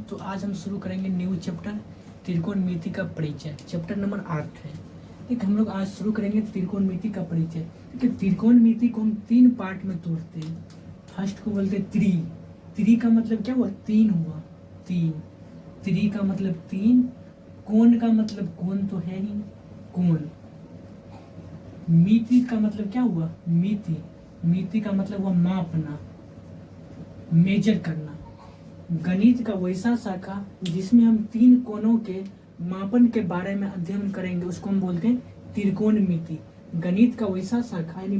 तो आज हम शुरू करेंगे न्यू चैप्टर त्रिकोणमिति का परिचय। चैप्टर नंबर 8 है। ठीक, हम लोग आज शुरू करेंगे त्रिकोणमिति का परिचय। ठीक, त्रिकोणमिति को हम 3 पार्ट में तोड़ते हैं। फर्स्ट को बोलते हैं त्रि। त्रि का मतलब क्या हुआ? 3 हुआ। 3 त्रि का मतलब 3। कोण का मतलब कोण तो है ही, कोण। मिति का मतलब क्या हुआ? मिति। मिति का मतलब हुआ मापना, मेजर करना। गणित का वैसा शाखा जिसमें हम 3 कोणों के मापन के बारे में अध्ययन करेंगे उसको हम बोलते हैं त्रिकोणमिति। गणित का वैसा शाखा यानी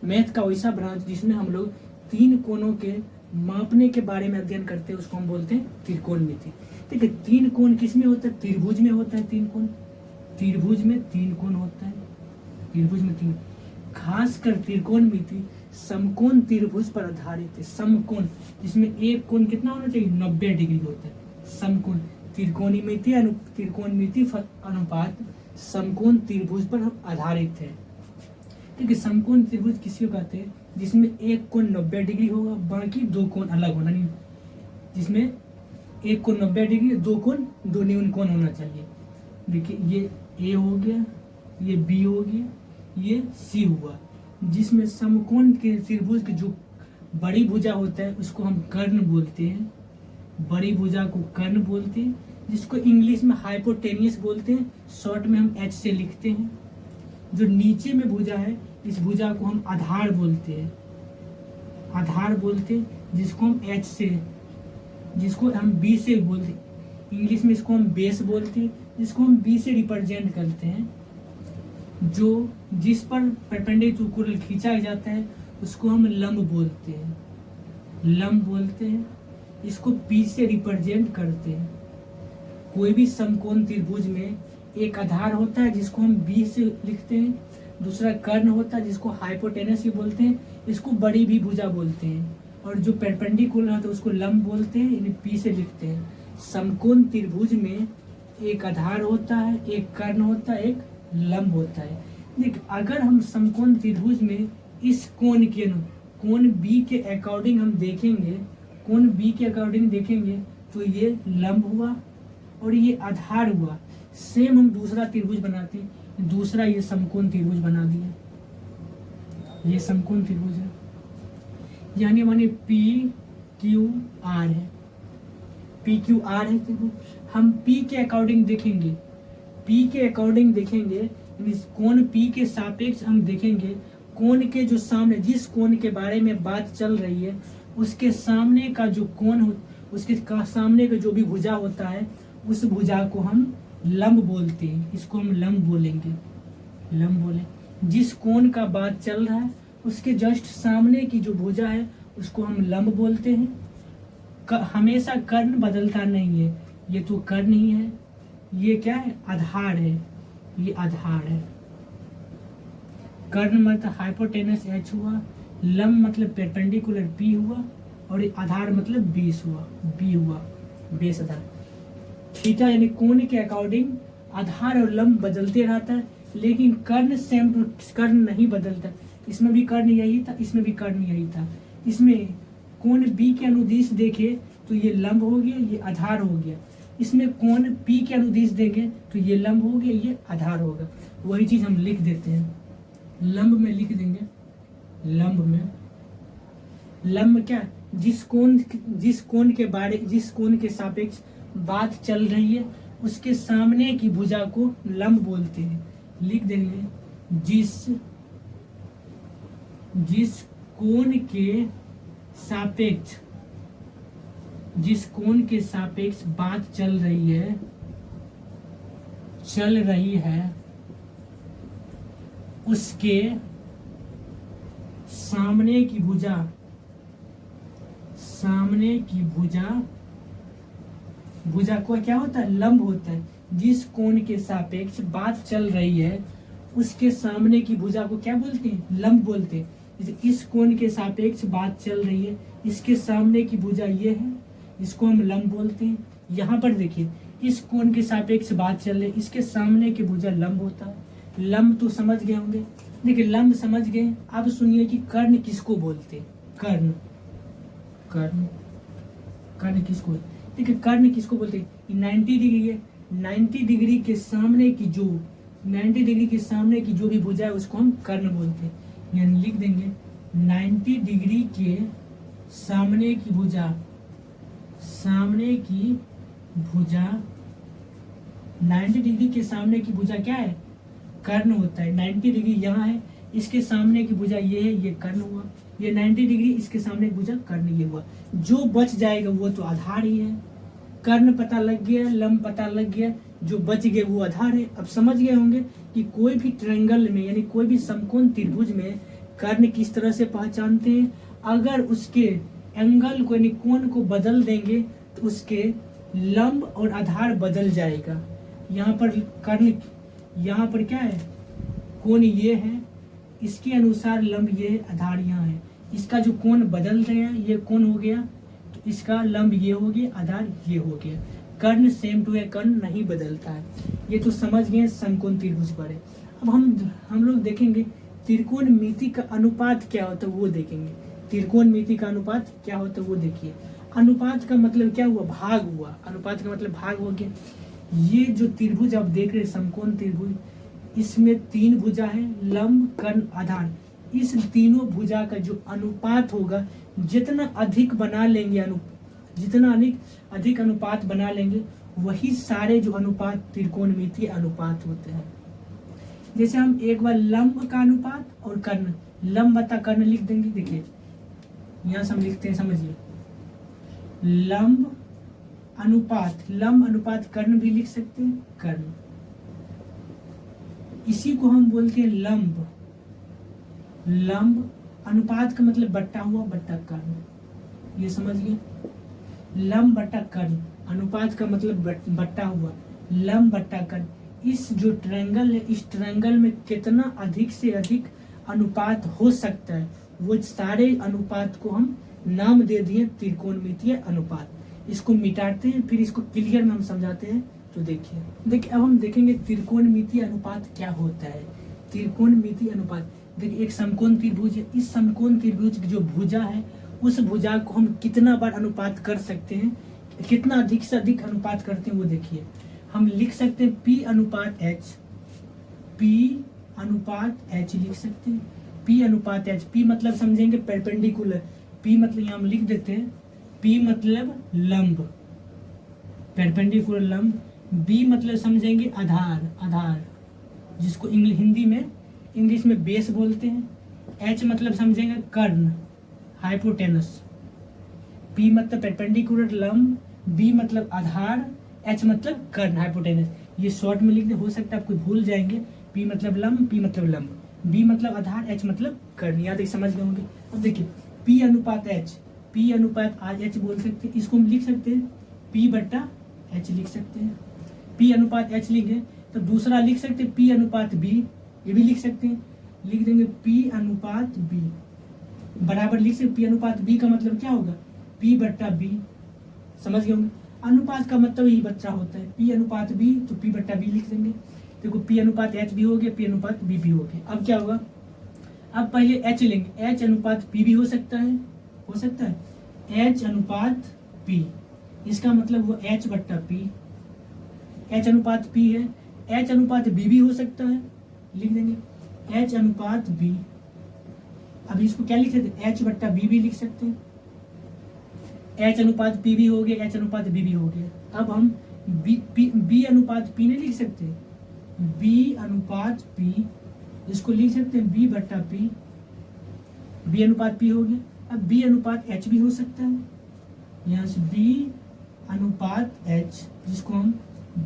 मैथ का वैसा ब्रांच जिसमें हम लोग 3 कोणों के मापने के बारे में अध्ययन करते हैं उसको हम बोलते हैं त्रिकोणमिति। ठीक है, 3 कोण किस में होता है? त्रिभुज में होता है 3 कोण। त्रिभुज में 3 कोण होता है। त्रिभुज में 3। खासकर त्रिकोणमिति समकोण त्रिभुज पर आधारित है। समकोण जिसमें एक कोण कितना होना चाहिए? 90 डिग्री होता है। समकोण त्रिकोणमिति अनुपात समकोण त्रिभुज पर आधारित है। ठीक है, समकोण त्रिभुज किसी को कहते हैं? जिसमें एक कोण 90 डिग्री होगा, बाकी 2 कोण अलग होना नहीं। जिसमें एक कोण 90 डिग्री, 2 कोण 2 न्यून कोण होना चाहिए। देखिए ये ए हो गया, ये बी हो गया, ये सी हुआ। जिसमें समकोण के त्रिभुज की जो बड़ी भुजा होता है उसको हम कर्ण बोलते हैं। बड़ी भुजा को कर्ण बोलते हैं, जिसको इंग्लिश में हाइपोटेनियस बोलते हैं। शॉर्ट में हम एच से लिखते हैं। जो नीचे में भुजा है इस भुजा को हम आधार बोलते हैं। आधार बोलते हैं जिसको हम एच से, जिसको हम बी से बोलते हैं। इंग्लिश में इसको हम बेस बोलते हैं, जिसको हम बी से रिप्रेजेंट करते हैं। जो जिस पर परपेंडिकुलर खींचा जाता है उसको हम लंब बोलते हैं। लंब बोलते हैं, इसको पी से रिप्रेजेंट करते हैं। कोई भी समकोण त्रिभुज में एक आधार होता है जिसको हम बी से लिखते हैं, दूसरा कर्ण होता है जिसको हाइपोटेनस भी बोलते हैं, इसको बड़ी भी भुजा बोलते हैं, और जो परपेंडिकुलर होता है उसको लंब बोलते हैं, यानी पी से लिखते हैं। समकोण त्रिभुज में एक आधार होता है, एक कर्ण होता है, एक लंब होता है। देख, अगर हम समकोण त्रिभुज में इस कोण के कोण बी के अकॉर्डिंग हम देखेंगे, कोण बी के अकॉर्डिंग देखेंगे तो ये लंब हुआ और ये आधार हुआ। सेम हम दूसरा त्रिभुज बनाते हैं, दूसरा ये समकोण त्रिभुज बना दिया। ये समकोण त्रिभुज है, यानी माने पी क्यू आर है। पी क्यू आर है त्रिभुज। हम पी के अकॉर्डिंग देखेंगे, पी के अकॉर्डिंग देखेंगे, कोण पी के सापेक्ष हम देखेंगे। कोण के जो सामने, जिस कोण के बारे में बात चल रही है उसके सामने का जो कोण हो, उसके सामने का जो भी भुजा होता है उस भुजा को हम लंब बोलते हैं। इसको हम लंब बोलेंगे, लंब बोले। जिस कोण का बात चल रहा है उसके जस्ट सामने की जो भुजा है उसको हम लंब बोलते हैं। हमेशा कर्ण बदलता नहीं है, ये तो कर्ण ही है। ये क्या है? आधार है। ये आधार है। कर्ण मतलब हाइपोटेनस एच हुआ, लंब मतलब परपेंडिकुलर पी हुआ, और आधार मतलब बेस हुआ, बी हुआ, बेस आधार। थीटा यानी कोण के अकॉर्डिंग आधार और लंब बदलते रहता है, लेकिन कर्ण सेम टू कर्ण नहीं बदलता। इसमें भी कर्ण यही था, इसमें भी कर्ण यही था। इसमें कोण बी के अनुदिश देखे तो ये लंब हो गया, ये आधार हो गया। इसमें कोण P के अनुदिश देंगे तो ये लंब हो गया, ये आधार होगा। वही चीज हम लिख देते हैं, लंब में लिख देंगे। लंब में, लंब क्या? जिस कोण के सापेक्ष बात चल रही है उसके सामने की भुजा को लंब बोलते हैं। लिख देंगे जिस कोण के सापेक्ष, जिस कोण के सापेक्ष बात चल रही है उसके सामने की भुजा को क्या होता है? लंब होता है। जिस कोण के सापेक्ष बात चल रही है उसके सामने की भुजा को क्या बोलते हैं? लंब बोलते हैं। जैसे इस कोण के सापेक्ष बात चल रही है, इसके सामने की भुजा ये है, इसको हम लंब बोलते हैं। यहाँ पर देखिए, इस कोण के सापेक्ष बात चल रही है, इसके सामने की भुजा लंब होता है। लंब तो समझ गए होंगे। देखिए लंब समझ गए, अब सुनिए कि कर्ण किसको बोलते हैं? कर्ण, कर्ण, कर्ण किसको? ठीक है। कर्ण किसको बोलते हैं? 90 डिग्री है। 90 डिग्री के सामने की जो 90 डिग्री के सामने की जो भी भुजा है उसको हम कर्ण बोलते हैं। यानी लिख देंगे 90 डिग्री के सामने की भुजा, सामने की भुजा, 90 डिग्री के सामने की भुजा क्या है? कर्ण होता है। 90 डिग्री यहाँ है, इसके सामने की भुजा ये है, ये कर्ण हुआ। ये 90 डिग्री, इसके सामने की भुजा कर्ण, ये हुआ। जो बच जाएगा वो तो आधार ही है। कर्ण पता लग गया, लंब पता लग गया, जो बच गए वो आधार है। अब समझ गए होंगे कि कोई भी ट्रायंगल में यानी कोई भी समकोण त्रिभुज में कर्ण किस तरह से पहचानते हैं। अगर उसके एंगल को यानी कोण को बदल देंगे तो उसके लंब और आधार बदल जाएगा। यहाँ पर कर्ण, यहाँ पर क्या है? कोण ये है, इसके अनुसार लंब ये है, आधार यहाँ है। इसका जो कोण बदल रहे हैं, ये कोण हो गया तो इसका लंब ये हो गया, आधार ये हो गया। कर्ण सेम टू है, कर्ण नहीं बदलता है। ये तो समझ गए समकोण त्रिभुज पर है। अब हम लोग देखेंगे त्रिकोणमिति का अनुपात क्या होता है वो देखेंगे। त्रिकोणमिति का अनुपात क्या होता है वो देखिए। अनुपात का मतलब क्या हुआ? भाग हुआ। अनुपात का मतलब भाग हो गया। ये जो त्रिभुज आप देख रहे हैं समकोण त्रिभुज, इसमें 3 भुजा है, लंब, कर्ण, आधार। इस तीनों भुजा का जो अनुपात होगा, जितना अधिक बना लेंगे जितना अधिक अनुपात बना लेंगे, वही सारे जो अनुपात त्रिकोणमितीय अनुपात होते हैं। जैसे हम एक बार लंब का अनुपात और कर्ण, लंब बटा कर्ण लिख देंगे। देखिए यहाँ से हम लिखते हैं, समझिए, लंब अनुपात कर्ण भी लिख सकते हैं, कर्ण। इसी को हम बोलते हैं लंब अनुपात का मतलब बट्टा हुआ, बट्टा कर्ण। ये समझिए, लंब बट्टा कर्ण, अनुपात का मतलब बट्टा हुआ, लंब बट्टा कर्ण। इस जो ट्रायंगल है, इस ट्रायंगल में कितना अधिक से अधिक अनुपात हो सकता है, वो सारे अनुपात को हम नाम दे दिए त्रिकोणमितीय अनुपात। इसको मिटाते हैं, फिर इसको क्लियर में हम समझाते हैं। तो देखिए अब हम देखेंगे त्रिकोणमितीय अनुपात क्या होता है। त्रिकोणमितीय अनुपात, देखिए एक समकोण त्रिभुज है, इस समकोण त्रिभुज की जो भुजा है, उस भुजा को हम कितना बार अनुपात कर सकते हैं, कितना अधिक से अधिक अनुपात करते हैं वो देखिए। हम लिख सकते हैं P अनुपात H लिख सकते हैं। P अनुपात H, P मतलब समझेंगे परपेंडिकुलर, P मतलब यहाँ हम लिख देते हैं, P मतलब लंब, परपेंडिकुलर लंब। B मतलब समझेंगे आधार, जिसको हिंदी में इंग्लिश में बेस बोलते हैं। H मतलब समझेंगे कर्ण, हाइपोटेनस। P मतलब परपेंडिकुलर लंब, B मतलब आधार, H मतलब कर्ण, हाइपोटेनस। ये शॉर्ट में लिख दे, हो सकता है आपको भूल जाएंगे। P मतलब लंब, B मतलब लंब, B मतलब आधार, H मतलब कर्ण। याद समझ गए होंगे। अब देखिए P अनुपात H बोल सकते हैं। इसको हम लिख सकते हैं P बट्टा H लिख सकते हैं। P अनुपात H लिखे तो दूसरा लिख सकते हैं P अनुपात B, ये भी लिख सकते हैं। लिख देंगे P अनुपात B बराबर लिख सकते। P अनुपात B का मतलब क्या होगा? P बट्टा B। समझ गए होंगे। अनुपात का मतलब यही बच्चा होता है, P अनुपात B तो P बट्टा B लिख देंगे। देखो P अनुपात H भी हो गया, P अनुपात B भी हो गया। अब क्या होगा? अब पहले H लेंगे, H अनुपात P भी हो सकता है, H अनुपात P, इसका मतलब वो H बट्टा P। H अनुपात P है, H अनुपात B भी हो सकता है, लिख देंगे H अनुपात B। अब इसको क्या लिख सकते हैं? H बट्टा B भी लिख सकते हैं। H अनुपात P भी हो गया, H अनुपात B भी हो गया। अब हम B अनुपात P नहीं लिख सकते, B अनुपात P, इसको लिख सकते हैं B बट्टा P। B अनुपात P हो गया। अब B अनुपात H भी हो सकता है, यहाँ से B अनुपात H, जिसको हम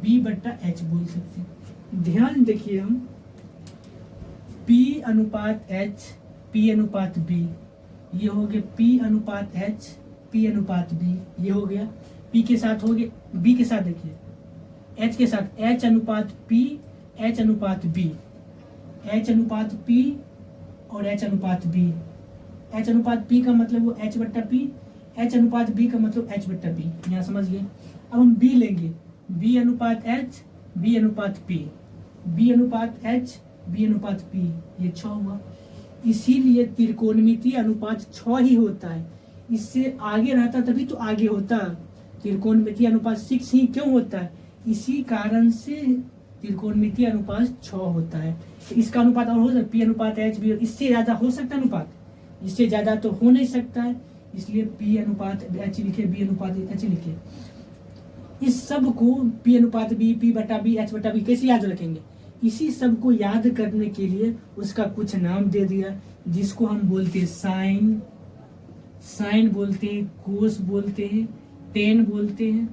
B बट्टा H बोल सकते हैं। ध्यान देखिए, हम P अनुपात H, P अनुपात B, ये हो गया P अनुपात H, P अनुपात B, ये हो गया। P के साथ हो गया, B के साथ देखिए H के साथ H अनुपात P, H अनुपात B, H अनुपात P और H अनुपात B। H अनुपात P का मतलब वो H बट्टा P, H अनुपात B का मतलब H बट्टा B। यहाँ समझ गए। अब हम B लेंगे, B अनुपात H, B अनुपात P, B अनुपात H, B अनुपात P, ये 6 हुआ। इसीलिए त्रिकोणमितीय अनुपात 6 ही होता है। इससे आगे रहता तभी तो आगे होता, त्रिकोणमितीय अनुपात 6 ही क्यों होता है? इसी कारण से त्रिकोणमितीय अनुपात 6 होता है। तो इसका अनुपात और हो सकता है, पी अनुपात एच बी, इससे ज्यादा हो सकता है अनुपात? इससे ज्यादा तो हो नहीं सकता है, इसलिए पी अनुपात एच लिखे, बी अनुपात एच लिखे। इस सब को पी अनुपात बी, पी बटा बी, एच बटा बी कैसे याद रखेंगे? इसी सब को याद करने के लिए उसका कुछ नाम दे दिया, जिसको हम बोलते हैं साइन, साइन बोलते हैं, कोस बोलते हैं, टेन बोलते हैं,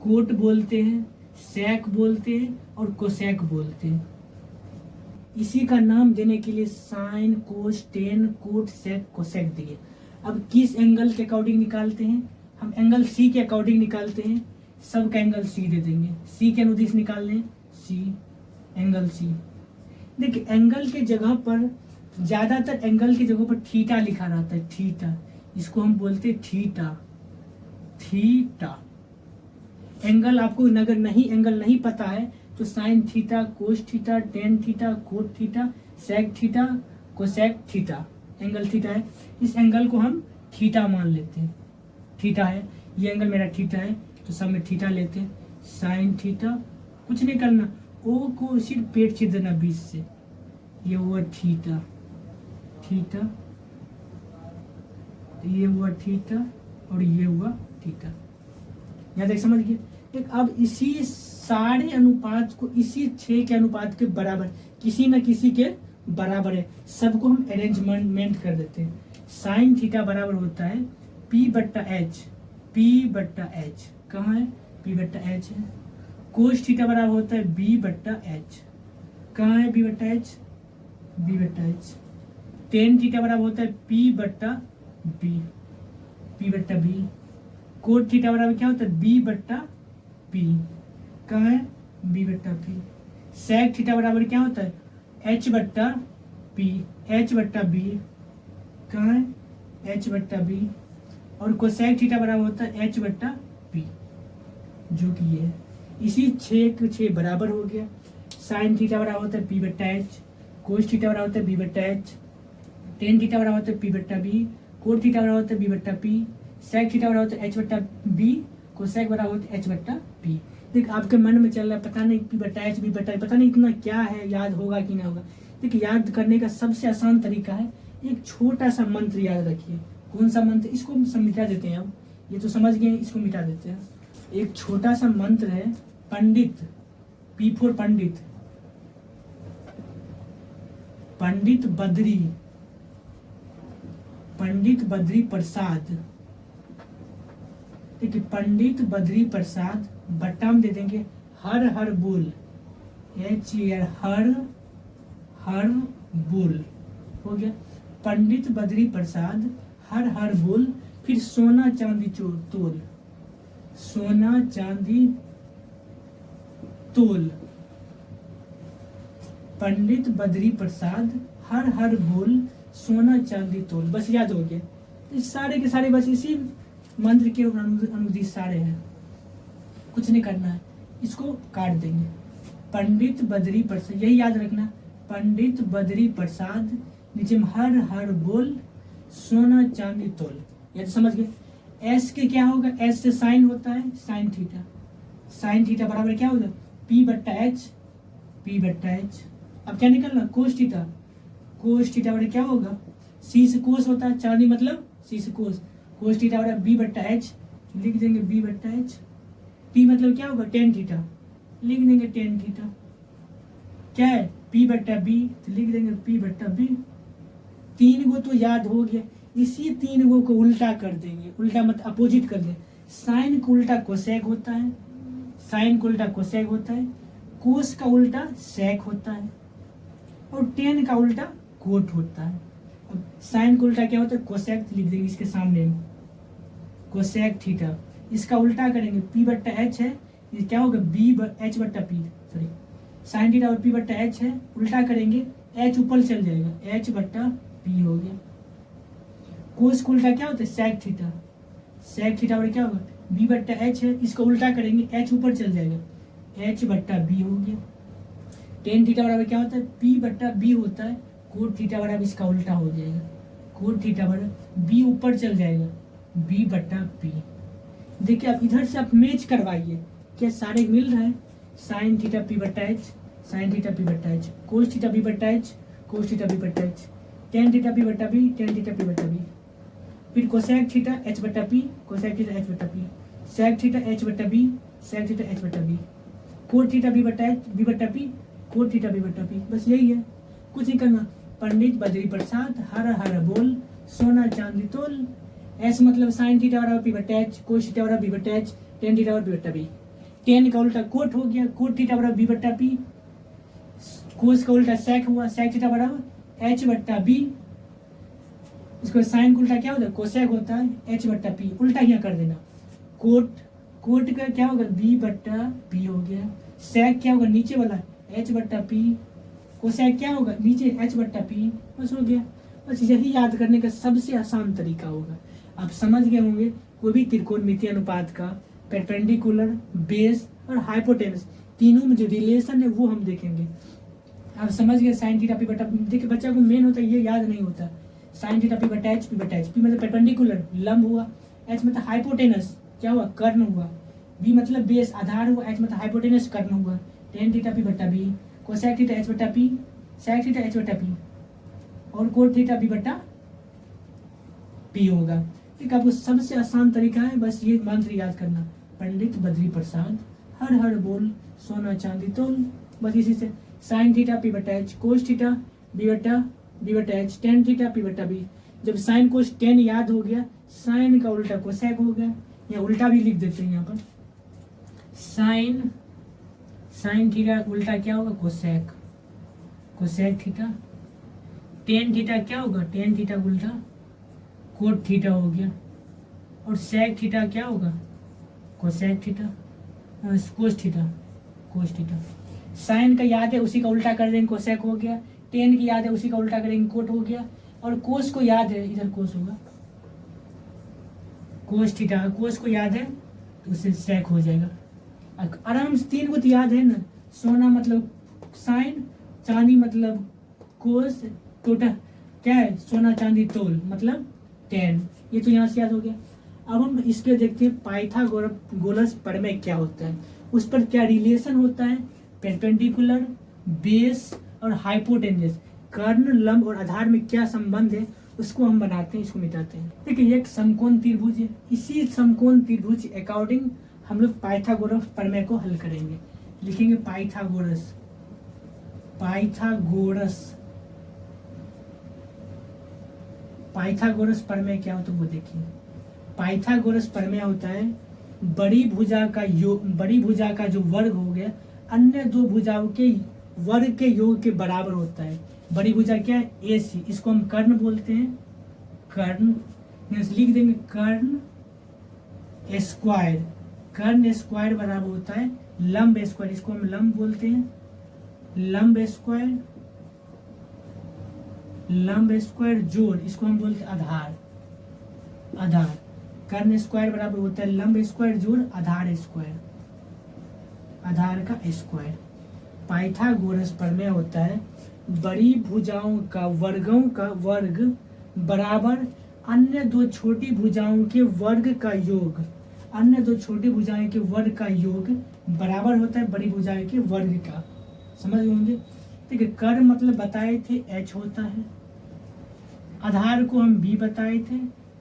कोट बोलते हैं, सेक बोलते हैं और कोसेक बोलते हैं। इसी का नाम देने के लिए साइन, कोस, टेन, कोट, सेक, कोसेक दिए। अब किस एंगल के अकॉर्डिंग निकालते हैं? हम एंगल सी के अकॉर्डिंग निकालते हैं। सबका एंगल सी दे देंगे, सी के अनुदिश निकाल लें, सी, एंगल सी। देखिए एंगल के जगह पर, ज्यादातर एंगल की जगह पर थीटा लिखा रहता है, थीटा, इसको हम बोलते हैं थीटा, थीटा। एंगल आपको अगर नहीं एंगल नहीं पता है तो sine theta, cos theta, tan theta, cot theta, sec theta, cosec theta, angle theta है। इस एंगल को हम थीटा मान लेते हैं, थीटा है, ये एंगल मेरा थीटा है तो सब में थीटा लेते हैं। साइन थीटा, कुछ नहीं करना, ओ को सिर्फ पेट छीन देना बीच से, ये हुआ थीटा, थीटा, ये हुआ थीटा और ये हुआ थीटा। यहाँ देख समझ गए। अब इसी सारे अनुपात को इसी 6 के अनुपात के बराबर, किसी न किसी के बराबर है, सबको हम अरेंजमेंट कर देते हैं। साइन थीटा बराबर होता है पी बट्टा एच, पी बट्टा एच, कहाँ है? पी बट्टा एच है। कोस थीटा बराबर होता है बी बट्टा एच, कहाँ है बी बट्टा एच? बी बट्टा एच। टेन थीटा बराबर होता है पी बट्टा बी, पी बट्टा बी। कोट थीटा बराबर क्या होता है? बी बट्टा पी, कहाँ है? बी बट्टा पी। सेक थीटा बराबर क्या होता है? एच बट्टा पी, एच बट्टा बी, कहाँ है? एच बट्टा बी। और कोसेक थीटा बराबर होता है एच बट्टा पी, जो कि ये है। इसी 6 के 6 बराबर हो गया। साइन थीटा बराबर होता है पी बट्टा एच, कोस थीटा बराबर होता है बी बट्टा एच, टेन थीटा बराबर होता है पी बट्टा बी, कोट थीटा बराबर होता है बी बट्टा पी, सेक थीटा बराबर होता है एच बट्टा बी, कोसेक बराबर होता है एच बट्टा पी। देख आपके मन में चल रहा है पता नहीं पी बट्टा एच, बी बट्टा, पता नहीं इतना क्या है, याद होगा कि ना होगा। देखिए याद करने का सबसे आसान तरीका है, एक छोटा सा मंत्र याद रखिए। कौन सा मंत्र? इसको हम मिटा देते हैं। अब ये तो समझ गए, इसको मिटा देते हैं। एक छोटा सा मंत्र है, पंडित, पी फॉर पंडित, पंडित बद्री, पंडित बद्री प्रसाद। देखिए पंडित बद्री प्रसाद बट्टा में दे देंगे हर हर बोल, एच हर हर बोल, हो गया। पंडित बद्री प्रसाद हर हर बोल, फिर सोना चांदी तोल, सोना चांदी तोल। पंडित बद्री प्रसाद हर हर बोल, सोना चांदी तोल। बस याद हो गया। इस सारे के सारे बस इसी मंत्र के अनुदिश सारे हैं, कुछ नहीं करना है। इसको काट देंगे। पंडित बद्री प्रसाद, यही याद रखना, पंडित बद्री प्रसाद, नीचे में हर हर बोल, सोना चांदी तोल। ये तो समझ गए। एस के क्या होगा? एस से साइन होता है, साइन थीटा, साइन थीटा बराबर क्या होगा? पी बट्टा एच, पी बट्टा एच। अब क्या निकलना? कोस थीटा, कोस थीटा बराबर क्या होगा? सी से कोस होता है, चांदी मतलब सी से कोस, कोस थीटा बराबर बी बट्टा एच, लिख देंगे बी बट्टा एच। टी मतलब क्या होगा? टेन थीटा, लिख देंगे टेन थीटा। क्या है? पी बट्टा बी, तो लिख देंगे पी बट्टा बी। 3 गो तो याद हो गया। इसी 3 गो को उल्टा कर देंगे, उल्टा मत अपोजिट कर देंगे। साइन का उल्टा कोसेक होता है, साइन का उल्टा कोसेक होता है, कोस का उल्टा सेक होता है और टेन का उल्टा कोट होता है। अब साइन का उल्टा क्या होता है? कोसेक, लिख देंगे इसके सामने कोसेक थीटा। इसका उल्टा करेंगे, पी बट्टा एच है, ये क्या होगा? बी एच बट्टा पी, सॉरी साइन थीटा और पी बट्टा एच है, उल्टा करेंगे एच ऊपर चल जाएगा, एच बट्टा पी हो गया। कोस का उल्टा क्या होता है? सेक थीटा, सेक थीटा और क्या होगा? बी बट्टा एच है, इसको उल्टा करेंगे एच ऊपर चल जाएगा, एच बट्टा बी हो गया। टेन थीटा बराबर क्या होता है? पी बट्टा बी होता है, कोट थीटा बराबर इसका उल्टा हो जाएगा, कोट थीटा बराबर बी ऊपर चल जाएगा, बी बट्टा पी। देखिए आप इधर से आप मैच करवाइए, क्या सारे मिल रहा है? साइन थीटा पी बट्टा एच, साइन थीटा पी बट्टा एच, कोस थीटा पी बट्टा एच, कोस थीटा पी बट्टा एच, टेन थीटा पी बट्टा बी, टेन थीटा पी बट्टा बी, फिर कोसेक थीटा एच बट्टा पी, कोसेक थीटा एच बट्टा P, sec theta H बट्टा B, sec theta H बट्टा B, cot theta B बट्टा H, B बट्टा पी, कोट थीटा बी बट्टा पी। बस यही है, कुछ नहीं करना। पंडित बद्री प्रसाद हर हर बोल, सोना चांदी तोल। एस मतलब साइन थीटा बराबर पी बट्टा एच, कोस थीटा बराबर बी बट्टा एच, टेन थीटा बराबर बी बट्टा बी। टेन का उल्टा कोट हो गया, कोट थीटा बराबर बी बट्टा पी, कोस का उल्टा सेक हुआ, सेक थीटा बराबर एच बट्टा बी। इसको साइन का उल्टा क्या होता है? कोसेक होता है, एच बट्टा पी, उल्टा यहाँ कर देना। कोट, कोट का क्या होगा? बी बट्टा पी हो गया। सेक क्या होगा? नीचे वाला एच बट्टा पी, कोसेक क्या होगा? नीचे एच बट्टा पी। बस हो गया। बस यही याद करने का सबसे आसान तरीका होगा। आप समझ गए होंगे कोई भी त्रिकोणमितीय अनुपात का परपेंडिकुलर, बेस और हाइपोटेनस तीनों में जो रिलेशन है वो हम देखेंगे। आप समझ गए साइन थीटा पी बट्टा, देखिए बच्चा को मेन होता है ये याद नहीं होता। साइन थीटा पी बट्टा एच, पी बट्टा एच, पी मतलब परपेंडिकुलर लंब हुआ, एच मतलब हाइपोटेनस क्या हुआ? कर्ण हुआ, बी मतलब बेस आधार हुआ, एच मतलब हाइपोटेनस कर्ण हुआ, टेन थीटा पी बट्टा बी, कोसेक थीटा एच बट्टा पी, सेक थीटा एच बट्टा पी और कोट थीटा बी बट्टा पी होगा। ठीक, आपको सबसे आसान तरीका है बस ये मंत्र याद करना, पंडित बद्री प्रसाद हर हर बोल, सोना चांदी तोल। बस इसी से साइन थीटा पी बट्टा एच, कोस थीटा बी बट्टा एच, टेन थीटा पी बट्टा बी। जब साइन कोस टेन याद हो गया, साइन का उल्टा कोसेक हो गया, या उल्टा भी लिख देते हैं यहाँ पर। साइन थीटा उल्टा क्या होगा? Cosec, cosec theta. Tan theta क्या होगा? टेन थीटा उल्टा कोट थीटा हो गया, और सेक थीटा क्या होगा? Cosec theta, cos theta, cos theta. Sine का याद है उसी का उल्टा कर देंगे, कोसेक हो गया। टेन की याद है उसी का उल्टा करेंगे, कोट हो गया। और कोस को याद है, इधर कोस होगा, कोस थीटा, कोस को याद है तो उससे सेक हो जाएगा आराम से। तीन को तो याद है ना, सोना मतलब साइन, चांदी मतलब कोस, टोटल क्या है? सोना चांदी तोल मतलब 10। ये तो यहाँ से याद हो गया। अब हम इसके देखते हैं पाइथागोरस प्रमेय क्या होता है, उस पर क्या रिलेशन होता है। परपेंडिकुलर, बेस और हाइपोटेनस, कर्ण, लंब और आधार में क्या संबंध है उसको हम बनाते हैं, इसको मिटाते हैं। देखिए एक समकोण त्रिभुज है, इसी समकोण त्रिभुज अकॉर्डिंग हम लोग पाइथागोरस प्रमेय को हल करेंगे। लिखेंगे पाइथागोरस, पाइथागोरस, पाइथागोरस प्रमेय क्या होता है वो देखिए। पाइथागोरस प्रमेय होता है बड़ी भुजा का योग, बड़ी भुजा का जो वर्ग हो गया अन्य दो भुजाओं के वर्ग के योग के बराबर होता है। बड़ी भुजा क्या है? AC, इसको हम कर्ण बोलते हैं, कर्ण। लिख देंगे कर्ण स्क्वायर, कर्ण स्क्वायर बराबर होता है लंब स्क्वायर, इसको हम लंब बोलते हैं, लंब स्क्वायर, लंब स्क्वायर जोड़, इसको हम बोलते हैं आधार, आधार। कर्ण स्क्वायर बराबर होता है लंब स्क्वायर जोड़ आधार स्क्वायर, आधार का स्क्वायर। पाइथागोरस प्रमेय होता है बड़ी भुजाओं का वर्गों का वर्ग बराबर अन्य दो छोटी भुजाओं के वर्ग का योग, अन्य दो छोटी भुजाओं के वर्ग का योग बराबर होता है बड़ी भुजाओं के वर्ग का। समझ होंगे? ठीक है। कर्ण मतलब बताए थे H होता है, आधार को हम B बताए थे,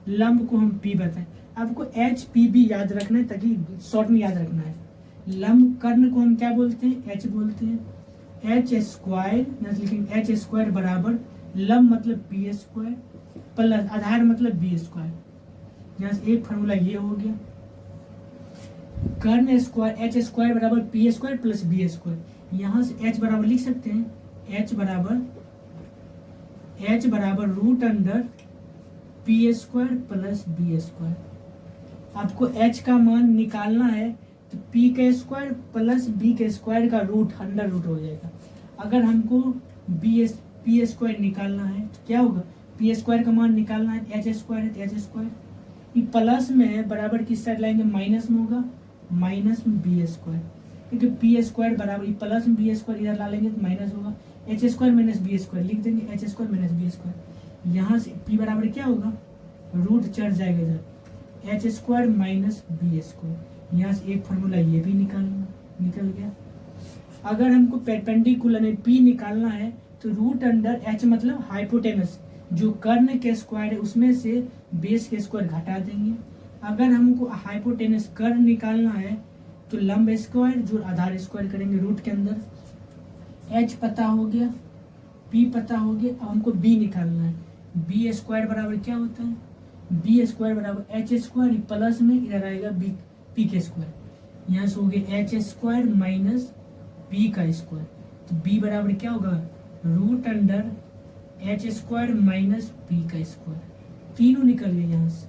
लंब को हम P बताए। आपको HPB याद रखना है ताकि शॉर्ट में याद रखना है। लंब कर्ण को हम क्या बोलते हैं? H बोलते हैं। H स्क्वायर लिखेंगे, H स्क्वायर बराबर लंब मतलब P स्क्वायर प्लस आधार मतलब B स्क्वायर। यहाँ से एक फार्मूला ये हो गया, कर्ण स्क्वायर H स्क्वायर बराबर P square plus B square. यहाँ से H बराबर लिख सकते हैं, H बराबर root under P square plus B square. आपको H का मान निकालना है तो P का स्क्वायर प्लस B के स्क्वायर का रूट अंडर रूट हो जाएगा। अगर हमको P स्क्वायर निकालना है तो क्या होगा? P स्क्वायर का मान निकालना है, H स्क्वायर है तो H स्क्वायर, ये प्लस में है बराबर किस साइड लाएंगे? माइनस में होगा, माइनस में B स्क्वायर। क्योंकि P स्क्वायर बराबर प्लस में B स्क्वायर इधर ला लेंगे तो माइनस होगा, H square minus B square लिख देंगे, H square minus B square. यहाँ से P बराबर क्या होगा? रूट चढ़ जाएगा इधर, H square minus B square. यहाँ से एक फार्मूला ये भी निकल गया। अगर हमको परपेंडिकुलर में पी निकालना है तो रूट अंडर एच मतलब हाइपोटेनस, जो कर्ण के स्क्वायर है उसमें से बेस के स्क्वायर घटा देंगे। अगर हमको हाइपोटेनस कर्ण निकालना है तो लंब स्क्वायर जो आधार स्क्वायर करेंगे रूट के अंदर। एच पता हो गया, पी पता हो गया। अब हमको बी निकालना है। बी स्क्वायर बराबर क्या होता है? बी स्क्वायर बराबर एच स्क्वायर प्लस में इधर आएगा बी पी के स्क्वायर। यहाँ से हो गया एच स्क्वायर माइनस बी का स्क्वायर। तो बी बराबर क्या होगा? Root under H square minus B का स्क्वायर। तीनों निकल गए यहाँ से।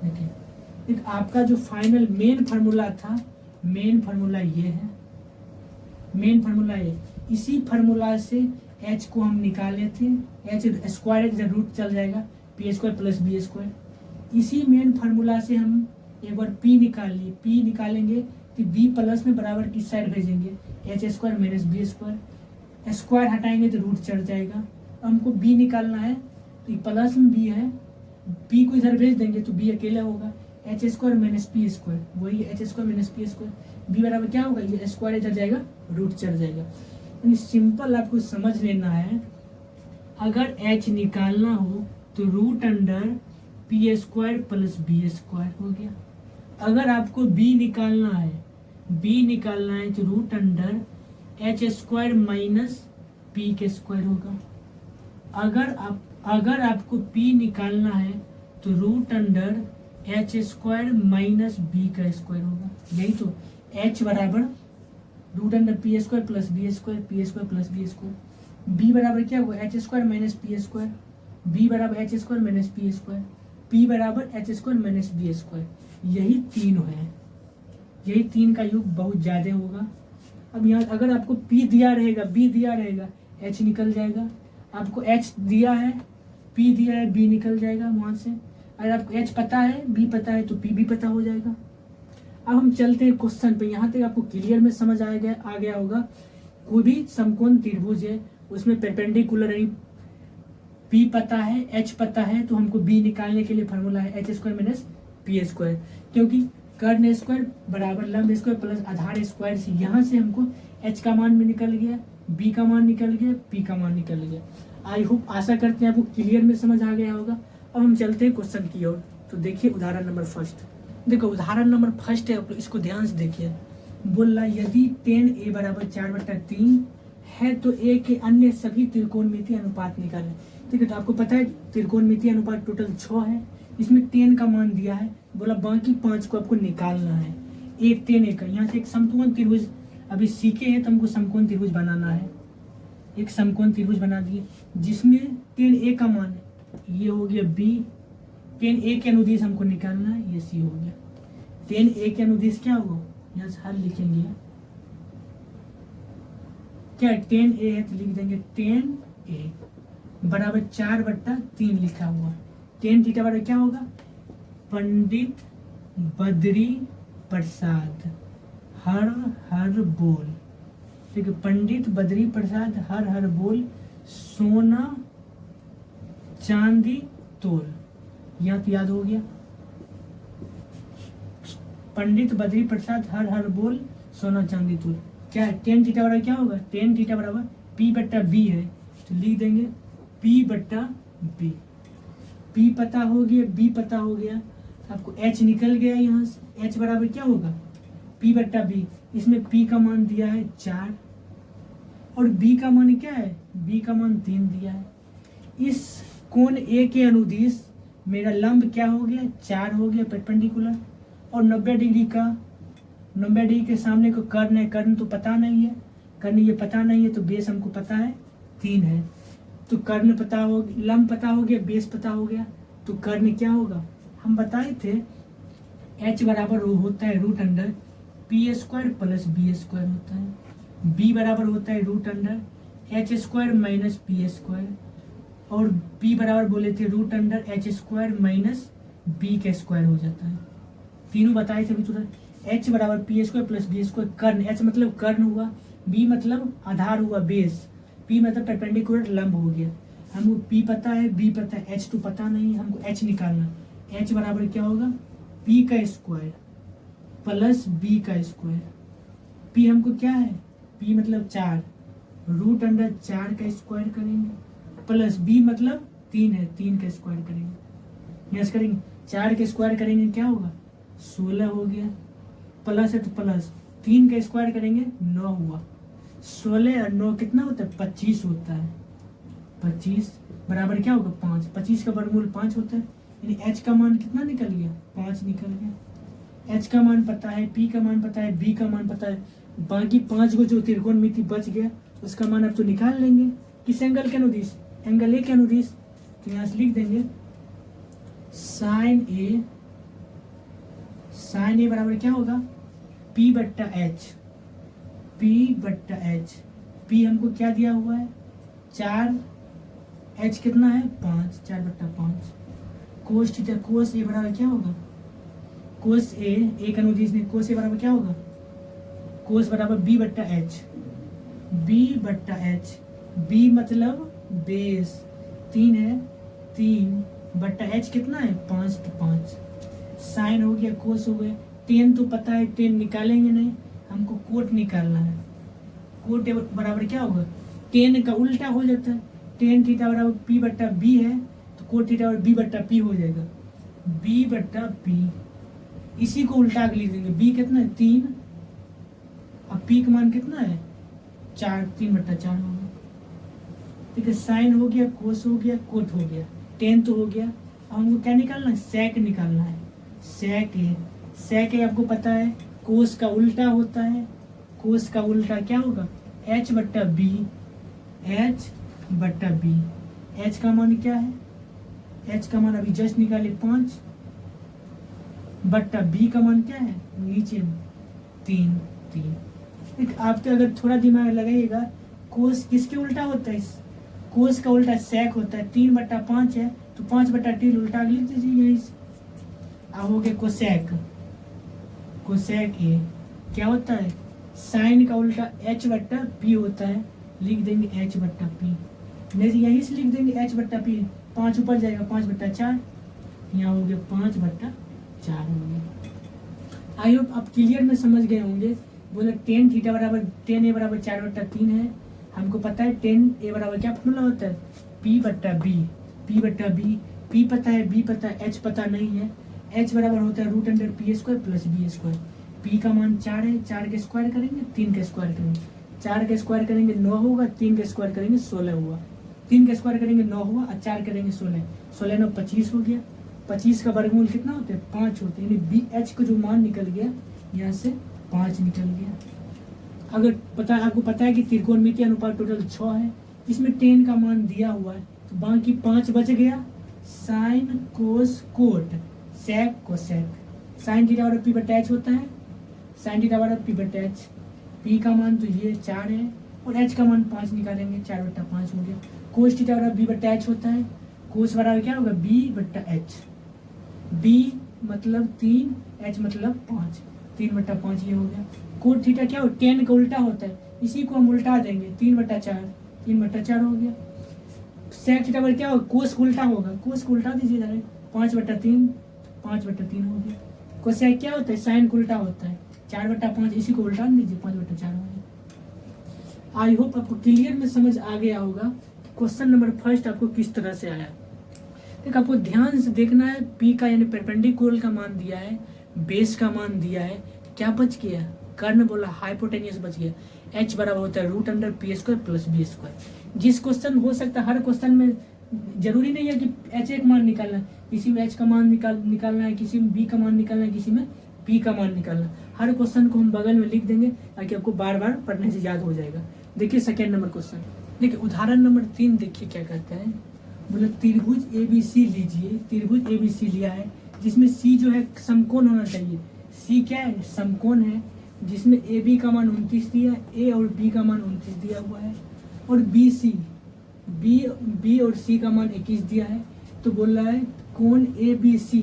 देखिए एक आपका जो फाइनल मेन फार्मूला था, मेन फार्मूला ये है, मेन फार्मूला ये। इसी फार्मूला से एच को हम निकाले थे। एच स्क्वायर रूट चल जाएगा, P square plus B square. इसी मेन फार्मूला से हम एक बार पी निकाल लिए। पी निकालेंगे तो बी प्लस में बराबर किस साइड भेजेंगे? H square minus B square. Square हटाएंगे तो रूट चढ़ जाएगा। हमको बी निकालना है तो प्लस में बी है, बी को इधर भेज देंगे तो बी अकेला होगा। H square minus P square, वही h square minus P square. B बराबर क्या होगा? ये स्क्वायर इधर जाएगा, रूट चढ़ जाएगा। सिंपल आपको समझ लेना है। अगर एच निकालना हो तो root under P square plus B square हो गया। अगर आपको बी निकालना है, बी निकालना है तो root under H square minus p के स्क्वायर होगा। अगर आपको पी निकालना है तो root under H square minus B का स्क्वायर होगा। यही तो एच बराबर root under P square plus B square, p square plus B square. B बराबर क्या होगा? H square minus P square. B बराबर h square minus P square. P बराबर h square minus B square. यही तीन है, यही तीन का योग बहुत ज्यादा होगा। अब यहाँ अगर आपको पी दिया रहेगा, बी दिया रहेगा, एच निकल जाएगा। आपको एच दिया है, पी दिया है, बी निकल जाएगा वहां से। अगर आपको एच पता है, बी पता है तो पी भी पता हो जाएगा। अब हम चलते हैं क्वेश्चन पे। यहाँ तक आपको क्लियर में समझ आ गया होगा। कोई भी समकोण त्रिभुज है उसमें परपेंडिकुलर है, पी पता है, एच पता है, तो हमको बी निकालने के लिए फार्मूला है H square minus P square. क्योंकि कर्ण स्क्वायर बराबर लंब स्क्वायर प्लस आधार स्क्वायर से यहाँ से हमको एच का मान भी निकल गया, बी का मान निकल गया, पी का मान निकल गया। आई होप, आशा करते हैं आपको क्लियर में समझ आ गया होगा। अब हम चलते हैं क्वेश्चन की ओर। तो देखिए उदाहरण नंबर फर्स्ट। देखो उदाहरण नंबर फर्स्ट है, इसको ध्यान से देखिए। बोल रहा यदि tan a बराबर 4/3 है तो a के अन्य सभी त्रिकोणमितीय अनुपात निकालें। ठीक है, तो आपको पता है त्रिकोणमितीय अनुपात टोटल 6 है। इसमें tan का मान दिया है, बोला बाकी 5 को आपको निकालना है। एक tan a का, यहाँ से एक समकोण त्रिभुज अभी सीखे हैं तो हमको समकोण त्रिभुज बनाना है। एक समकोण त्रिभुज बना दिए जिसमें tan a का मान है, ये हो गया b। tan a के अनुदिश हमको निकालना है, ये c हो गया। tan a के अनुदिश क्या होगा? यहाँ से हल लिखेंगे क्या? tan a है तो लिख देंगे tan a बराबर 4/3 लिखा हुआ। tan थीटा बराबर क्या होगा? पंडित बद्री प्रसाद हर हर बोल। ठीक है, पंडित बद्री प्रसाद हर हर बोल सोना चांदी तोल। यहाँ तो याद हो गया, पंडित बद्री प्रसाद हर हर बोल सोना चांदी तोल। क्या है? tan थीटा बराबर क्या होगा? tan थीटा बराबर p/b है, तो लिख देंगे p/b। p पता हो गया, b पता हो गया, आपको h निकल गया। यहाँ से h बराबर क्या होगा? p/b। इसमें p का मान दिया है 4 और b का मान क्या है? b का मान 3 दिया है। इस कोण a के अनुदिश मेरा लंब क्या हो गया? 4 हो गया परपेंडिकुलर। और 90 डिग्री का, 90 डिग्री के सामने को कर्ण है, कर्ण तो पता नहीं है, कर्ण ये पता नहीं है, तो बेस हमको पता है 3 है। तो कर्ण पता हो, लंब पता हो गया, बेस पता हो गया, तो कर्ण क्या होगा? हम बताए थे h बराबर होता है root under P square plus B square होता है। b बराबर होता है root under H square minus P square, और p बराबर बोले थे root under H square minus B का स्क्वायर हो जाता है। तीनों बताए थे अभी तुरंत। h बराबर p square plus B square. कर्ण, h मतलब कर्ण हुआ, b मतलब आधार हुआ बेस, p मतलब परपेंडिकुलर लंब हो गया। हमको p पता है, b पता है, h तो पता नहीं है, हमको h निकालना। एच बराबर क्या होगा, पी का स्क्वायर प्लस बी का स्क्वायर। पी हमको क्या है, पी मतलब 4, रूट अंडर 4 का स्क्वायर करेंगे प्लस बी मतलब 3 है, 3 का स्क्वायर करेंगे। यस करेंगे, 4 के स्क्वायर करेंगे क्या होगा, 16 हो गया, प्लस है तो प्लस 3 का स्क्वायर करेंगे 9 हुआ। 16 और 9 कितना होता है, 25 होता है। 25 बराबर क्या होगा 5, 25 का वर्गमूल 5 होता है, यानी एच का मान कितना निकल गया, 5 निकल गया। एच का मान पता है, पी का मान पता है, बी का मान पता है, बाकी 5 को जो त्रिकोणमिति बच गया उसका मान अब तो निकाल लेंगे। किस एंगल के अनुदिश, एंगल ए के अनुदिश। तो यहाँ से लिख देंगे साइन ए, साइन ए बराबर क्या होगा, पी बट्टा एच, पी बट्टा एच। पी हमको क्या दिया हुआ है 4, एच कितना है 5, 4 बट्टा 5। कोस थीटा, कोस ए बराबर क्या होगा, कोस ए का अनुदिश में कोस ए बराबर क्या होगा, कोस बराबर बी बट्टा एच, बी बट्टा एच। बी मतलब बेस 3 है, 3 बट्टा एच कितना है 5, तो 5। साइन हो गया, कोस हो गया, टेन तो पता है, टेन निकालेंगे नहीं, हमको कोट निकालना है। कोट बराबर क्या होगा, टेन का उल्टा हो जाता है, टेन थीटा बराबर पी बट्टा बी है, तो कोट थीटा बराबर बी बट्टा पी हो जाएगा, बी बट्टा पी। इसी को उल्टा के लिख देंगे, बी कितना है 3, अब पी का मान कितना है 4, 3 बट्टा 4 हो गया। ठीक है, साइन हो गया, कोस हो गया, कोट हो गया, टेन तो हो गया। अब हमको क्या निकालना है, सेक निकालना है। सेक है, सेक है आपको पता है, कोस का उल्टा होता है, कोस का उल्टा क्या होगा एच बट्टा बी, एच बट्टा बी। एच का मान क्या है, एच का मान अभी जस्ट निकाले 5, बट्टा बी का मान क्या है नीचे 3, 3। आपके अगर थोड़ा दिमाग लगाइएगा, कोस किसके उल्टा होता है, कोस का उल्टा सेक होता है। 3 बट्टा 5 है तो 5 बट्टा 3 उल्टा लिख दीजिए यहीं से। अब हो गया कोसेक, कोसेक ए क्या होता है, साइन का उल्टा एच बट्टा पी होता है, लिख देंगे एच बट्टा पी। नहीं यहीं से लिख देंगे एच बट्टा पी, 5 ऊपर जाएगा 5 बट्टा 4, यहाँ हो गया 5 बट्टा 4 हो गया। आई होप आप क्लियर में समझ गए होंगे। बोले टेन थीटा बराबर, टेन ए बराबर 4 बट्टा 3 है, हमको पता है टेन ए बराबर क्या फॉर्मूला होता है, पी बट्टा बी, पी बट्टा बी। पी पता है, बी पता है, एच पता नहीं है। एच बराबर होता है root under P square plus B square. P का मान 4 है, 4 के स्क्वायर करेंगे 3 के स्क्वायर करेंगे, 4 के स्क्वायर करेंगे 9 होगा, 3 के स्क्वायर करेंगे 16 हुआ, 3 के स्क्वायर करेंगे 9 हुआ और 4 करेंगे 16, 16 9 25 हो गया। 25 का वर्गमूल कितना होता है 5 होते हैं, यानी बी एच का जो मान निकल गया यहाँ से 5 निकल गया। अगर पता आपको पता है कि त्रिकोणमितीय अनुपात टोटल 6 है, जिसमें 10 का मान दिया हुआ है, तो बाकी 5 बच गया। Sine cos cot sec cosec, sine theta बराबर पी बटा एच होता है, साइन थीटा बराबर पी बटा एच। पी का मान तो ये 4 है और एच का मान 5 निकालेंगे, 4 बट्टा 5 हो गया। कोस थीटा बराबर बी बटा एच होता है, कोस बराबर क्या होगा बी बट्टा एच, बी मतलब 3, एच मतलब 5, 3 बट्टा 5 ये हो गया। कोट थीटा क्या हो 10 का उल्टा होता है, इसी को हम उल्टा देंगे 3 बट्टा 4, 3 बट्टा 4 हो गया। सेक थीटा पर क्या होगा कोस उल्टा होगा, कोस को उल्टा दीजिए डायरेक्ट, 5 बट्टा 3, 5 बट्टा 3 हो गया। कोसेक क्या होता है साइन को उल्टा होता है, 4 बट्टा 5, इसी को उल्टा दीजिए 5 बट्टा 4 हो गया। आई होप आपको क्लियर में समझ आ गया होगा क्वेश्चन नंबर फर्स्ट आपको किस तरह से आया। देखो आपको ध्यान से देखना है, पी का यानी परपेंडिकुलर का मान दिया है, बेस का मान दिया है, क्या बच गया कर्ण बोला हाइपोटेन्यूस बच गया। एच बराबर होता है root under P square plus B square. जिस क्वेश्चन हो सकता है हर क्वेश्चन में जरूरी नहीं है कि एच एक मान निकालना है, किसी में एच का मान निकालना है, किसी में बी का मान निकालना है, किसी में पी का मान निकालना है। हर क्वेश्चन को हम बगल में लिख देंगे ताकि आपको बार बार पढ़ने से याद हो जाएगा। देखिए सेकेंड नंबर क्वेश्चन, देखिए उदाहरण नंबर 3 देखिए क्या कहते हैं। बोले त्रिभुज ABC लीजिए, त्रिभुज ABC लिया है जिसमें C जो है समकोण होना चाहिए। C क्या है समकोण है, जिसमें AB का मान 29 दिया है, A और B का मान 29 दिया हुआ है, और BC B और C का मान 21 दिया है। तो बोल रहा है कोण ABC,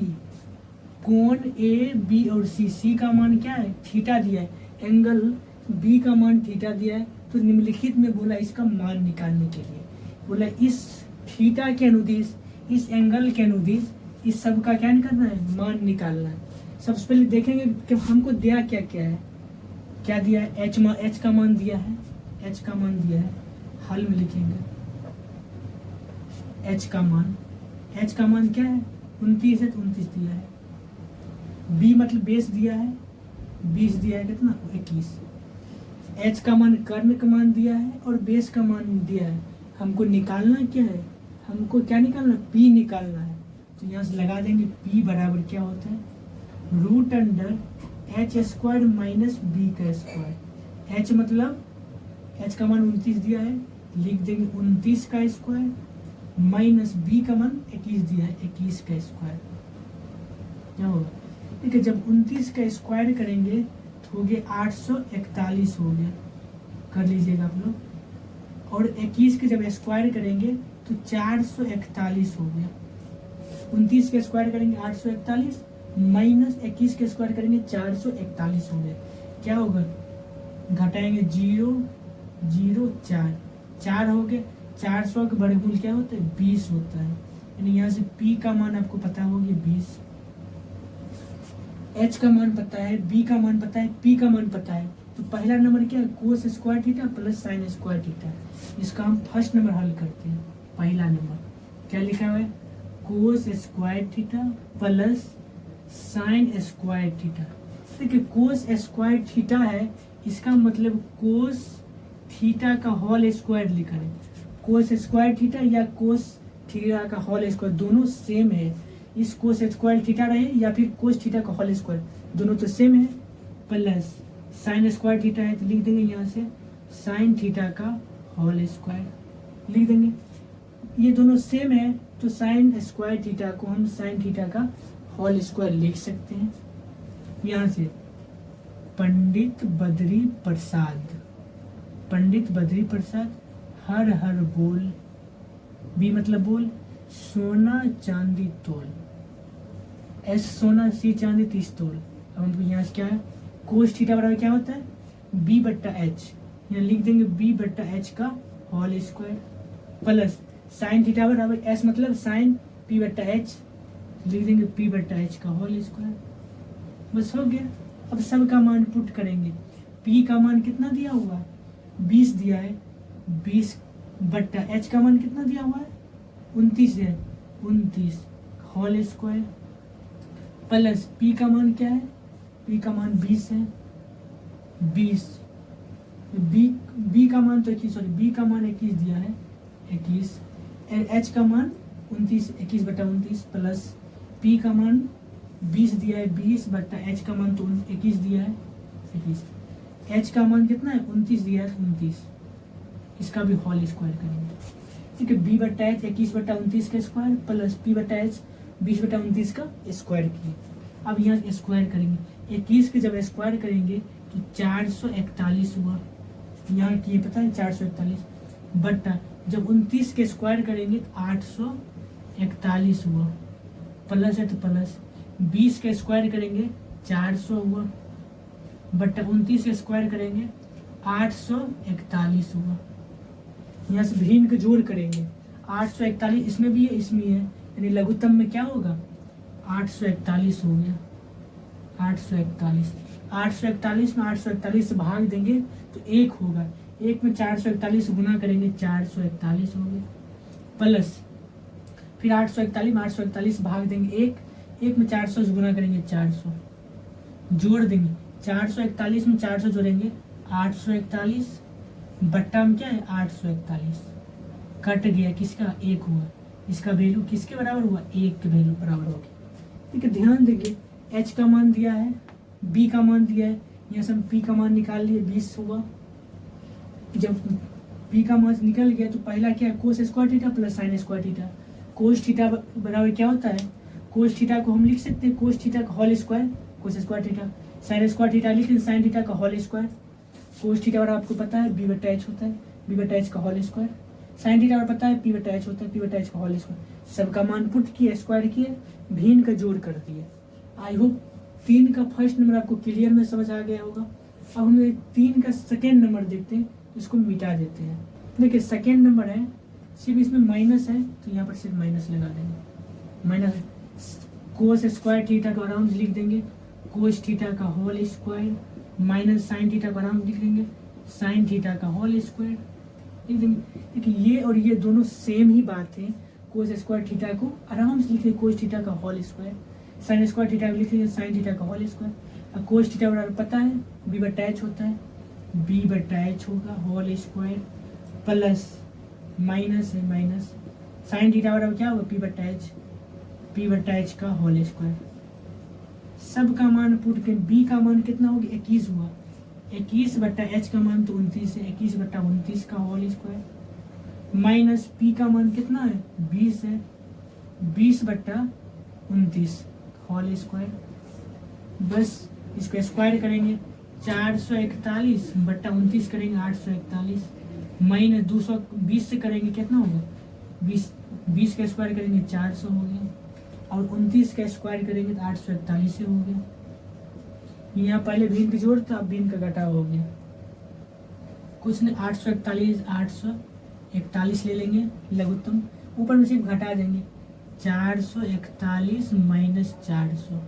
कोण A B और C का मान क्या है थीटा दिया है, एंगल B का मान थीटा दिया है। तो निम्नलिखित में बोला इसका मान निकालने के लिए बोला इस थीटा के अनुदिश, इस एंगल के अनुदिश इस सब का क्या करना है, मान निकालना है। सबसे पहले देखेंगे कि हमको दिया क्या क्या है। क्या दिया है, एच का मान दिया है, एच का मान दिया है, हल में लिखेंगे एच का मान क्या है 29 है, तो 29 दिया है। बी मतलब बेस दिया है, 20 दिया है, कितना 21। एच का मान कर्ण का मान दिया है और बेस का मान दिया है। हमको निकालना क्या है, हमको क्या निकालना, पी निकालना है। तो यहाँ से लगा देंगे पी बराबर क्या होता है, root under H square minus B का स्क्वायर। एच मतलब एच का मान 29 दिया है, लिख देंगे 29 का स्क्वायर माइनस बी का मान 21 दिया है, 21 का स्क्वायर। क्या होगा, ठीक है। जब 29 का स्क्वायर करेंगे तो हो गया 841 हो गया, कर लीजिएगा आप लोग। और 21 के जब स्क्वायर करेंगे तो 441 हो गया। 29 के स्क्वायर करेंगे 841 माइनस 21 के स्क्वायर करेंगे 441 हो गया। क्या होगा, घटाएंगे 0 0 4 हो गए। 400 का वर्गमूल क्या होता है, 20 होता है। यानी यहाँ से P का मान आपको पता होगा 20, H का मान पता है, B का मान पता है, P का मान पता है। तो पहला नंबर क्या है, कोस square theta plus sign square theta. इसका हम फर्स्ट नंबर हल करते हैं। पहला नंबर क्या लिखा हुआ है, कोस square theta plus sign square theta. देखिए कोस स्क्वायर थीटा है, इसका मतलब कोस थीटा का होल स्क्वायर लिखा है। कोस स्क्वायर थीटा या कोस थीटा का होल स्क्वायर दोनों सेम है। इस कोस स्क्वायर थीटा रहे या फिर कोस थीटा का होल स्क्वायर, दोनों तो सेम है। प्लस साइन स्क्वायर थीटा है तो लिख देंगे यहाँ से साइन थीटा का होल स्क्वायर लिख देंगे। ये दोनों सेम है तो साइन स्क्वायर थीटा को हम साइन थीटा का होल स्क्वायर लिख सकते हैं। यहाँ से पंडित बद्री प्रसाद हर हर बोल, बी मतलब बोल, सोना चांदी तोल, एस सोना, सी चांदी 30 तोल। अब हमको यहाँ से क्या है, कोस थीटा बराबर क्या होता है, बी बट्टा एच। यहाँ लिख देंगे बी बट्टा एच का whole square plus sine theta बराबर एस मतलब साइन पी बट्टा एच, लिख देंगे पी बट्टा एच का होल स्क्वायर। बस हो गया। अब सब का मान पुट करेंगे। पी का मान कितना दिया हुआ है, 20 दिया है, 20 बट्टा एच का मान कितना दिया हुआ है 29 है, 29 होल स्क्वायर प्लस पी का मान क्या है, पी का मान 20 है, 20 बी का मान तो 21, सॉरी बी का मान 21 दिया है, 21 एच का मान 29, 21 बटा 29 प्लस पी का मान 20 दिया है, 20 बटा एच का मान तो 21 दिया है, 21 एच का मान कितना है 29 दिया है, 29 इसका भी होल स्क्वायर करेंगे। ठीक है, बी बटा एच 21 बटा 29 का स्क्वायर प्लस पी बटा एच 20 बटा 29 का स्क्वायर किए। अब यहाँ स्क्वायर करेंगे, 21 के जब स्क्वायर करेंगे तो 441 हुआ। यहाँ किए पता है 441 बटा जब 29 के स्क्वायर करेंगे तो 841 हुआ, प्लस है तो प्लस 20 के स्क्वायर करेंगे 400 हुआ, बटा 29 के स्क्वायर करेंगे 841 हुआ। यहाँ से भिन्न का जोड़ करेंगे 841 इसमें भी है इसमें है, यानी लघुत्तम में क्या होगा 841 हो गया। 841 में 841 से भाग देंगे तो 1 होगा, 1 में 441 गुना करेंगे 441 हो गया, प्लस फिर 841 में 841 भाग देंगे 1 में 400 से गुना करेंगे 400, जोड़ देंगे 441 में 400 जोड़ेंगे 841 बट्टा में क्या है 841, कट गया किसका 1 हुआ, इसका वैल्यू किसके बराबर हुआ 1 के वैल्यू बराबर हो गया। ठीक है, ध्यान देंगे h का मान दिया है, b का मान दिया है, यहाँ से हम p का मान निकाल लिए 20 हुआ। जब p का मान निकल गया तो पहला क्या है कोस square theta plus sign square theta. Cos theta बराबर क्या होता है, कोस थीटा को हम लिख सकते हैं कोस थीटा का whole square, cos square theta, sine square theta लिख साइन थीटा का होल स्क्वायर। कोस थीटा बराबर आपको पता है बी बटा एच होता है, बी बटा एच का होल स्क्वायर। साइन थीटा बराबर पता है पी बटा एच होता है, पी बटा एच का होल स्क्वायर। सबका मान पुट किए, स्क्वायर किए, भिन्न का जोड़ कर दिए। आई होप 3 का फर्स्ट नंबर आपको क्लियर में समझ आ गया होगा। अब हम 3 का सेकेंड नंबर देखते हैं, इसको मिटा देते हैं। देखिए सेकेंड नंबर है, सिर्फ इसमें माइनस है तो यहाँ पर सिर्फ माइनस लगा देंगे, माइनस कोस स्क्वायर थीटा को आराम से लिख देंगे कोस थीटा का whole square minus sine theta को आराम से लिख देंगे साइन थीटा का होल स्क्वायर लिख देंगे। देखिए ये और ये दोनों सेम ही बात है। कोस स्क्वायर थीटा को आराम से लिख देंगे कोस थीटा का whole square, sine square theta को लिख देंगे साइन थीटा का होल स्क्वायर। अब कोस थीटा बराबर पता है बी बटा एच होता है, बी बटा एच होगा होल स्क्वायर प्लस माइनस है माइनस साइन थीटा बराबर क्या होगा पी बटा एच का होल स्क्वायर। सब का मान पुट के बी का मान कितना हो गया 21 हुआ, 21 बटा एच का मान तो 29 है, 21 बटा 29 का होल स्क्वायर माइनस पी का मान कितना है 20 है, 20 बटा 29 होल स्क्वायर। बस इसको स्क्वायर करेंगे 441 बटा 29 करेंगे 841 माइनस 220 से करेंगे कितना होगा 20 का स्क्वायर करेंगे 400 हो गया और 29 का स्क्वायर करेंगे तो 841 से हो गया। यहाँ पहले भिन्न का जोड़ था अब भिन्न का घटाव हो गया। कुछ नहीं 841 ले लेंगे लघुत्तम ऊपर में सिर्फ घटा देंगे 441 माइनस 400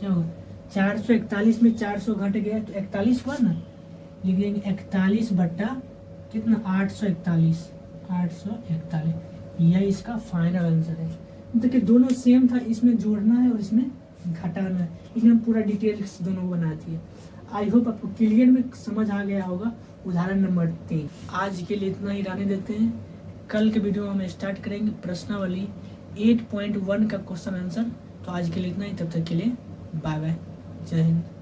क्या होगा 441 में 400 घट गया तो 41 हुआ ना, लिख देंगे 41 बटा कितना 841 यह इसका फाइनल आंसर है। देखिए दोनों सेम था, इसमें जोड़ना है और इसमें घटाना है, इसमें हम पूरा डिटेल्स दोनों बनाती है। आई होप आपको क्लियर में समझ आ गया होगा। उदाहरण नंबर 3 आज के लिए इतना ही रहने देते हैं। कल के वीडियो में हम स्टार्ट करेंगे प्रश्नावली 8.1 का क्वेश्चन आंसर। तो आज के लिए इतना ही, तब तक के लिए बाय बाय, जय हिंद।